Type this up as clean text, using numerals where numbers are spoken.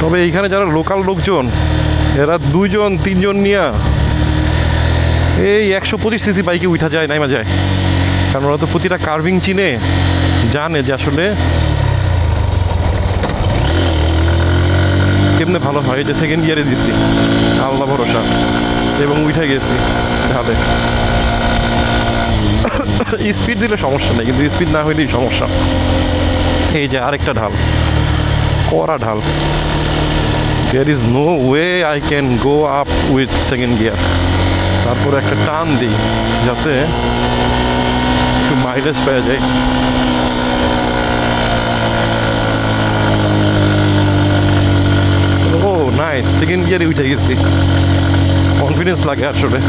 তবে এইখানে যারা লোকাল লোকজন এরা 2-3 জন নিয়ে এই 125 সিসি বাইকে উঠা যায় নাইমা যায়, কারণ ওরা তো প্রতিটা কার্ভিং চিনে, জানে যে আসলে কেমনে ভালো হয়। যে সেকেন্ড গিয়ারে দিচ্ছি আল্লাহ ভরসা এবং উঠে গেছি ঢালে। স্পিড দিলে সমস্যা নেই, কিন্তু স্পিড না হইলেই সমস্যা। এই যে আরেকটা ঢাল, কড়া ঢাল। There is no way I can go up with second gear. তারপরে একটা টান দিই যাতে একটু মাইলেজ পাওয়া যায়। ও নাইস, সেকেন্ড গিয়ারে উঠে গেছি, কনফিডেন্স লাগে আসলে।